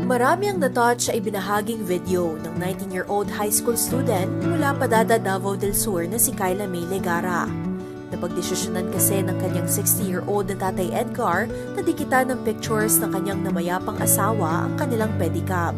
Marami ang natouch sa ibinahaging video ng 19-year-old high school student mula Padada, Davao del Sur na si Kyla May Legara. Napagdesisyonan kasi ng kanyang 60-year-old na tatay Edgar na dikitan ng pictures ng kanyang namayapang asawa ang kanilang pedicab.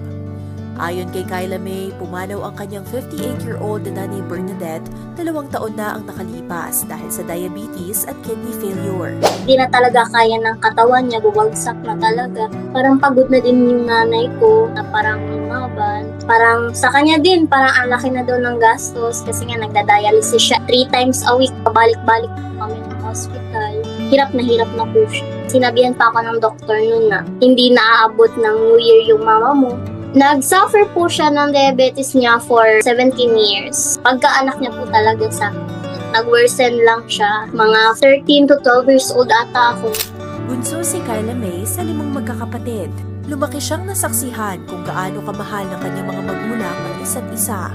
Ayon kay Kyla May, pumanaw ang kanyang 58-year-old na nanay Bernadette 2 taon na ang nakalipas dahil sa diabetes at kidney failure. Hindi na talaga kaya ng katawan niya, bumagsak na talaga. Parang pagod na din yung nanay ko na parang lumaban. Parang sa kanya din, parang ang laki na daw ng gastos kasi nga nagda-dialysis siya 3 times a week. Pabalik-balik kami ng hospital. Hirap na po siya. Sinabihan pa ako ng doktor noon na hindi naaabot ng New Year yung mama mo. Nag-suffer po siya ng diabetes niya for 17 years. Pagkaanak niya po talaga sa akin. Nag-worsen lang siya. Mga 13 to 12 years old ata ako. Bunso si Kyla May sa 5 magkakapatid. Lumaki siyang nasaksihan kung gaano kamahal ng kanyang mga magulang ang isa't isa.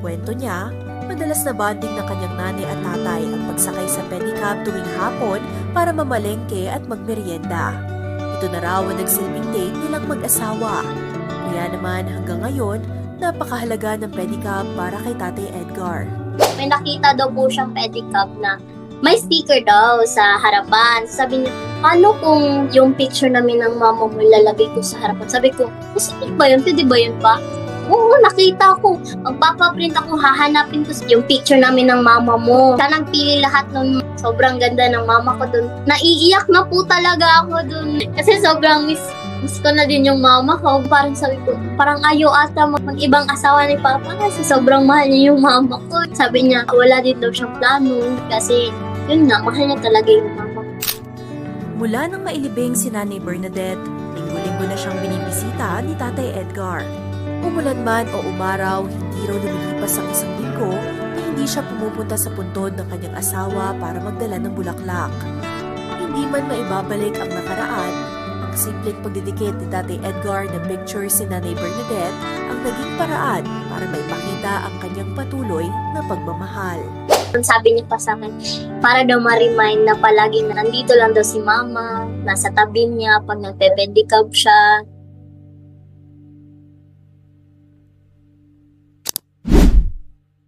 Kwento niya, madalas na bonding ng kanyang nanay at tatay ang pagsakay sa pedicab tuwing hapon para mamalengke at magmerienda. Ito na raw ang nagsilbing date nilang mag-asawa. Kaya naman hanggang ngayon, napakahalaga ng pedicab para kay Tatay Edgar. May nakita daw po siyang pedicab na may sticker daw sa harapan. Sabi niya, paano kung yung picture namin ng mama mo lalagay ko sa harapan? Sabi ko, sige ba yun? Pwede ba yun pa? Oo, nakita ko. Magpapaprint ako, hahanapin ko yung picture namin ng mama mo. Siya nagpili lahat nun. Sobrang ganda ng mama ko dun. Naiiyak na po talaga ako dun. Kasi sobrang miss ko na din yung mama ko. Parang sabi ko, parang ayaw ata mag-ibang asawa ni Papa kasi sobrang mahal niya yung mama ko. Sabi niya, wala din daw siyang plano kasi yun nga, mahal niya talaga yung mama ko. Mula nang mailibing si Nanay Bernadette, linggo-linggo na siyang binibisita ni Tatay Edgar. Umulan man o umaraw, hindi raw lumilipas ang 1 linggo na hindi siya pumupunta sa puntod ng kanyang asawa para magdala ng bulaklak. Hindi man maibabalik ang nakaraan, ang simpleng pagdidikit ni Tatay Edgar ng pictures ni Nanay Bernadette ang naging paraan para maipakita ang kanyang patuloy na pagmamahal. Sabi niya pa sa akin, para daw ma-remind na palagi na nandito lang daw si mama, nasa tabi niya pag nagpe-pedicab siya.